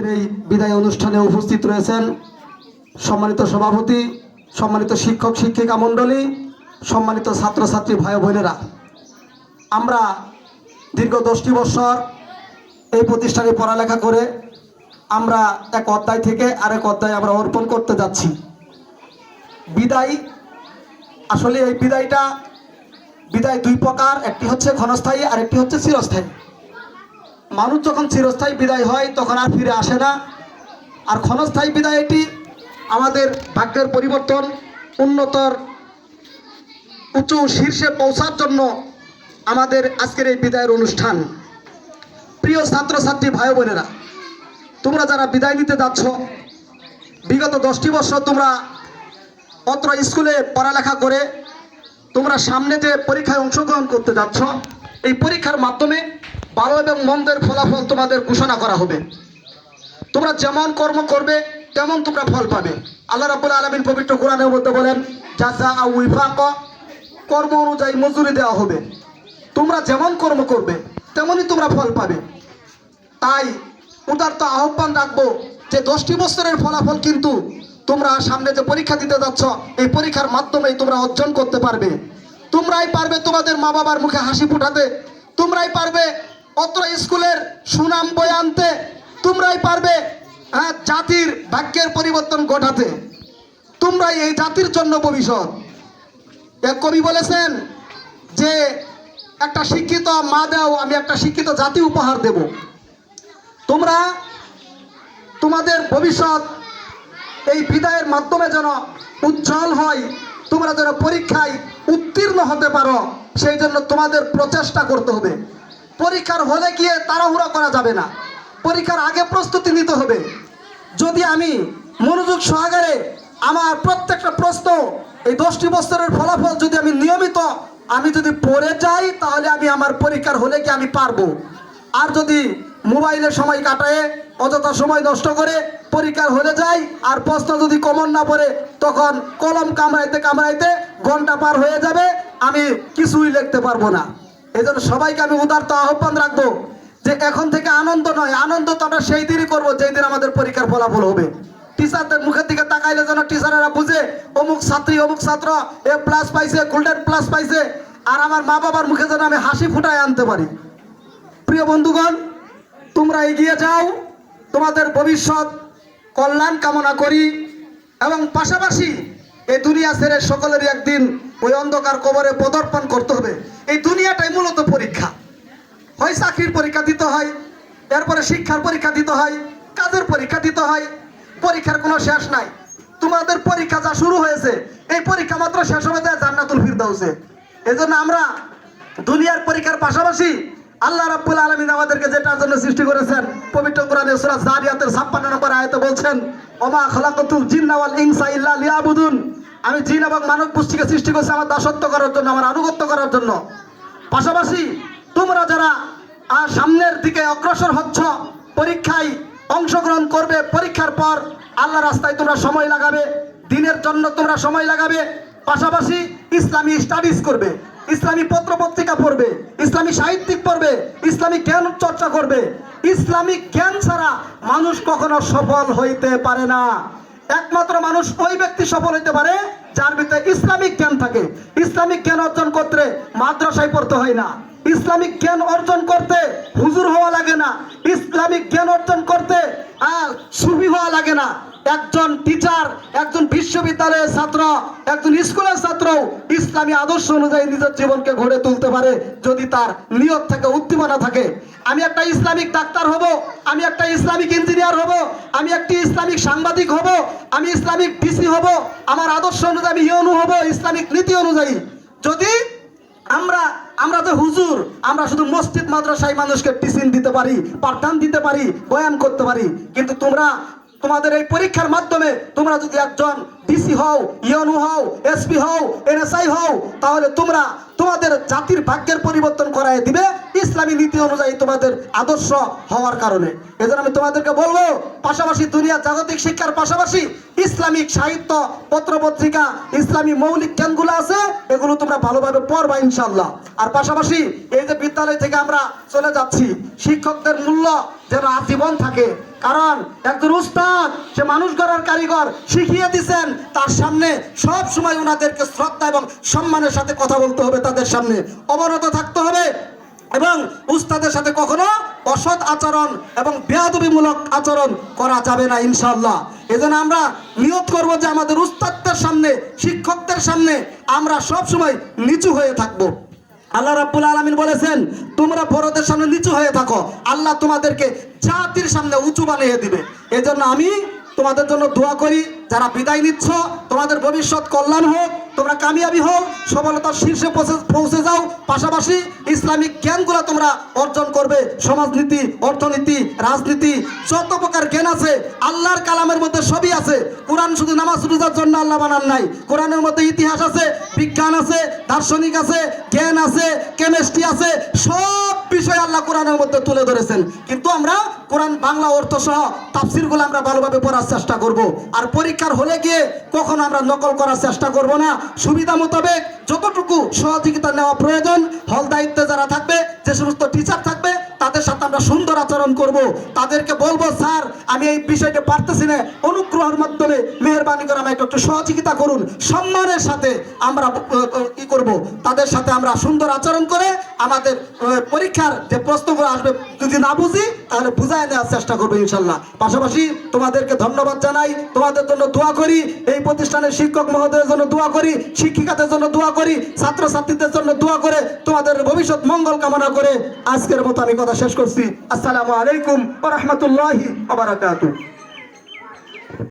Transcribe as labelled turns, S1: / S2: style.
S1: এই বিদায় অনুষ্ঠানে উপস্থিত রয়েছেন সম্মানিত সভাপতি, সম্মানিত শিক্ষক শিক্ষিকা মণ্ডলী, সম্মানিত ছাত্রছাত্রী ভাই বোনেরা। আমরা দীর্ঘ 10টি বছর এই প্রতিষ্ঠানে পড়ালেখা করে আমরা এক অধ্যায় থেকে আরেক অধ্যায় আমরা অর্পণ করতে যাচ্ছি। বিদায়, আসলে এই বিদায় দুই প্রকার, একটি হচ্ছে ক্ষণস্থায়ী আর একটি হচ্ছে চিরস্থায়ী। মানুষ যখন চিরস্থায়ী বিদায় হয় তখন আর ফিরে আসে না। আর ক্ষণস্থায়ী বিদায় এটি আমাদের ভাগ্যের পরিবর্তন, উন্নতর উঁচু শীর্ষে পৌঁছার জন্য আমাদের আজকের এই বিদায়ের অনুষ্ঠান। প্রিয় ছাত্রছাত্রী ভাই বোনেরা, তোমরা যারা বিদায় নিতে যাচ্ছ, বিগত 10টি বছর তোমরা অত্র স্কুলে পড়ালেখা করে তোমরা সামনে যে পরীক্ষায় অংশগ্রহণ করতে যাচ্ছ, এই পরীক্ষার মাধ্যমে ভালো এবং মন্দের ফলাফল তোমাদের ঘোষণা করা হবে। তোমরা যেমন কর্ম করবে তেমন তোমরা ফল পাবে। আল্লাহ রাব্বুল আলামিন পবিত্র কোরআনের মধ্যে বলেন, জাযাআ ওয়াফাকা, কর্ম অনুযায়ী মজুরি দেওয়া হবে। তোমরা যেমন কর্ম করবে তেমনই তোমরা ফল পাবে। তাই উদারত আহ্বান রাখবো যে 10টি বছরের ফলাফল কিন্তু তোমরা সামনে যে পরীক্ষা দিতে যাচ্ছ, এই পরীক্ষার মাধ্যমেই তোমরা অর্জন করতে পারবে। তোমরাই পারবে তোমাদের মা বাবার মুখে হাসি ফোটাতে, তোমরাই পারবে অত্র স্কুলের সুনাম বয়ে আনতে, তোমরাই পারবে জাতির ভাগ্যের পরিবর্তন ঘটাতে। তোমরাই এই জাতির জন্য ভবিষ্যৎ। এক কবি বলেছেন যে একটা শিক্ষিত মা দাও, আমি একটা শিক্ষিত জাতি উপহার দেব। তোমরা তোমাদের ভবিষ্যৎ এই বিদায়ের মাধ্যমে যেন উজ্জ্বল হয়, তোমরা যেন পরীক্ষায় উত্তীর্ণ হতে পারো, সেই জন্য তোমাদের প্রচেষ্টা করতে হবে। পরীক্ষার হলে গিয়ে তাড়াহুড়া করা যাবে না, পরীক্ষার আগে প্রস্তুতি নিতে হবে। যদি আমি মনোযোগ সহকারে আমার প্রত্যেকটা প্রশ্ন, এই 10টি বছরের ফলাফল যদি আমি নিয়মিত যদি পড়ে যাই, তাহলে আমি আমার পরীক্ষার হলে গিয়ে আমি পারবো। আর যদি মোবাইলে সময় কাটায় অযথা সময় নষ্ট করে পরীক্ষার হলে যাই আর প্রশ্ন যদি কমন না পড়ে, তখন কলম কামড়াইতে কামড়াইতে ঘন্টা পার হয়ে যাবে, আমি কিছুই লিখতে পারবো না। এই জন্য সবাইকে আমি উদারত আহ্বান রাখবো যে এখন থেকে আনন্দ নয়, আনন্দ তো আমরা সেই দিনই করবো যেই দিন আমাদের পরীক্ষার ফলাফল হবে। টিচারদের মুখের দিকে তাকাইলে যেন টিচারেরা বুঝে অমুক ছাত্রী অমুক ছাত্র A+ পাইছে, গোল্ডেন প্লাস পাইছে, আর আমার মা বাবার মুখে যেন আমি হাসি ফুটায় আনতে পারি। প্রিয় বন্ধুগণ, তোমরা এগিয়ে যাও, তোমাদের ভবিষ্যৎ কল্যাণ কামনা করি। এবং পাশাপাশি এই দুনিয়া ছেড়ে সকলেরই একদিন ওই অন্ধকার কবরে পদার্পণ করতে হবে। এই দুনিয়াটাই মূলত পরীক্ষা। হয় চাকরির পরীক্ষা দিতে হয়, এরপরে শিক্ষার পরীক্ষা দিতে হয়, কাজের পরীক্ষা দিতে হয়। পরীক্ষার কোনো শেষ নাই। তোমাদের পরীক্ষা যা শুরু হয়েছে, এই পরীক্ষা মাত্র শেষ হবে যায় জান্নাতুল ফিরদাউসে। এই জন্য আমরা দুনিয়ার পরীক্ষার পাশাপাশি আল্লাহ রাব্বুল আলামিন আমাদেরকে যেটার জন্য সৃষ্টি করেছেন, পবিত্র কোরআনে সূরা যারিয়াতের 56 নম্বর আয়াতে বলছেন, ওমা খালাকাতুল জিন্না ওয়াল ইনসা ইল্লা লিয়াবুদুন, আমি জিন এবং মানব গোষ্ঠীকে সৃষ্টি করেছি আমার দাসত্ব করার জন্য, আমার আনুগত্য করার জন্য। পাশাপাশি তোমরা যারা সামনের দিকে অগ্রসর হচ্ছ, পরীক্ষায় অংশগ্রহণ করবে, পরীক্ষার পর আল্লাহ রাস্তায় তোমরা সময় লাগাবে, দিনের জন্য তোমরা সময় লাগাবে। পাশাপাশি ইসলামী স্টাডিজ করবে, ইসলামী পত্র পত্রিকা পড়বে, ইসলামী সাহিত্যিক পড়বে, ইসলামী জ্ঞান চর্চা করবে। ইসলামিক জ্ঞান ছাড়া মানুষ কখনো সফল হইতে পারে না। একমাত্র মানুষ ওই ব্যক্তি সফল হইতে পারে যার ভিতরে ইসলামিক জ্ঞান থাকে। ইসলামিক জ্ঞান অর্জন করতে মাদ্রাসায় পড়তে হয় না, ইসলামিক জ্ঞান অর্জন করতে হুজুর হওয়া লাগে না, ইসলামিক জ্ঞান অর্জন করতে সুফি হওয়া লাগে না। একজন টিচার, একজন বিশ্ববিদ্যালয়ের ছাত্র, একজন স্কুলের ছাত্র ইসলামী আদর্শ অনুযায়ী নিজের জীবনকে গড়ে তুলতে পারে যদি তার নিয়ত থাকে, উদ্দীপনা থাকে। আমি একটা ইসলামিক ডাক্তার হব, আমি একটা ইসলামিক ইঞ্জিনিয়ার হব, আমি একটি ইসলামিক সাংবাদিক হব, আমি ইসলামিক ডিসি হব, আমার আদর্শ অনুযায়ী আমি ইউনু হব, ইসলামিক নীতি অনুযায়ী। যদি আমরা যে হুজুর, আমরা শুধু মসজিদ মাদ্রাসায় মানুষকে টিচিং দিতে পারি, পাঠদান দিতে পারি, বয়ান করতে পারি, কিন্তু তোমাদের এই পরীক্ষার মাধ্যমে তোমরা যদি একজন ডিসি হও, ইউনু হও, এসপি হও, এনএসআই হও, তাহলে তোমাদের জাতির ভাগ্যের পরিবর্তন করায় দিবে ইসলামী নীতি অনুযায়ী তোমাদের আদর্শ হওয়ার কারণে। এজন্য আমি তোমাদেরকে বলবো, পাশাপাশি দুনিয়া জাগতিক শিক্ষার পাশাপাশি ইসলামিক সাহিত্য পত্রপত্রিকা ইসলামী মৌলিক জ্ঞানগুলো আছে এগুলো তোমরা ভালোভাবে পড়বা ইনশাআল্লাহ। আর পাশাপাশি এই যে বিদ্যালয় থেকে আমরা চলে যাচ্ছি, শিক্ষকদের মূল্য যেন আজীবন থাকে। কারণ একজন উস্তাদ, সে মানুষ গড়ার কারিগর, শিখিয়ে দিচ্ছেন, তার সামনে সব সময় ওনাদেরকে শ্রদ্ধা এবং সম্মানের সাথে কথা বলতে হবে, তাদের সামনে অবনত থাকতে হবে এবং উস্তাদের সাথে কখনো অসৎ আচরণ এবং বেয়াদবিমূলক আচরণ করা যাবে না ইনশাআল্লাহ। এজন্য আমরা নিয়ত করব যে আমাদের উস্তাদদের সামনে, শিক্ষকদের সামনে আমরা সব সময় নিচু হয়ে থাকব। আল্লাহ রাব্বুল আলামিন বলেছেন, তোমরা বড়দের সামনে নিচু হয়ে থাকো, আল্লাহ তোমাদেরকে জাতির সামনে উঁচু বানিয়ে দিবে। এজন্য আমি তোমাদের জন্য দোয়া করি, যারা বিদায় নিচ্ছ তোমাদের ভবিষ্যৎ কল্যাণ হোক, তোমরা কামিয়াবি হোক, সফলতার শীর্ষে পৌঁছে যাও। পাশাপাশি ইসলামিক জ্ঞানগুলো তোমরা অর্জন করবে, সমাজনীতি, অর্থনীতি, রাজনীতি, যত প্রকার জ্ঞান আছে আল্লাহর কালামের মধ্যে সবই আছে। কোরআন শুধু নামাজ রোজার জন্য আল্লাহ বানান নাই, কোরআনের মধ্যে ইতিহাস আছে, বিজ্ঞান আছে, দার্শনিক আছে, জ্ঞান আছে, কেমিস্ট্রি আছে, সব বিষয় আল্লাহ কোরআনের মধ্যে তুলে ধরেছেন। কিন্তু আমরা কোরআন বাংলা অর্থ সহ তাফসিরগুলো আমরা ভালোভাবে পড়ার চেষ্টা করব। আর পরীক্ষার হলে গিয়ে কখনো আমরা নকল করার চেষ্টা করব না। সুবিধা মোতাবেক যতটুকু সহযোগিতা নেওয়া প্রয়োজন, হল দায়িত্বে যারা থাকবে, যে সমস্ত টিচার থাকবে, তাদের সাথে আমরা সুন্দর আচরণ করব। তাদেরকে বলবো, স্যার আমি এই বিষয়টা পারতেছি না, অনুগ্রহের মাধ্যমে মেহেরবানি করে আমাকে একটু সহযোগিতা করুন। সম্মানের সাথে আমরা কি করব, তাদের সাথে আমরা সুন্দর আচরণ করে আমাদের পরীক্ষার যে প্রশ্নগুলো আসবে যদি না বুঝি তাহলে বুঝাই নেওয়ার চেষ্টা করবো ইনশাল্লাহ। পাশাপাশি তোমাদেরকে ধন্যবাদ জানাই, তোমাদের জন্য দোয়া করি, এই প্রতিষ্ঠানের শিক্ষক মহোদয়ের জন্য দোয়া করি, শিক্ষিকাদের জন্য দোয়া করি, ছাত্রছাত্রীদের জন্য দোয়া করে তোমাদের ভবিষ্যৎ মঙ্গল কামনা করে আজকের মতো আমি কথা শেষ করছি। আসসালামু আলাইকুম ওয়া রাহমাতুল্লাহি ওয়া বারাকাতুহু।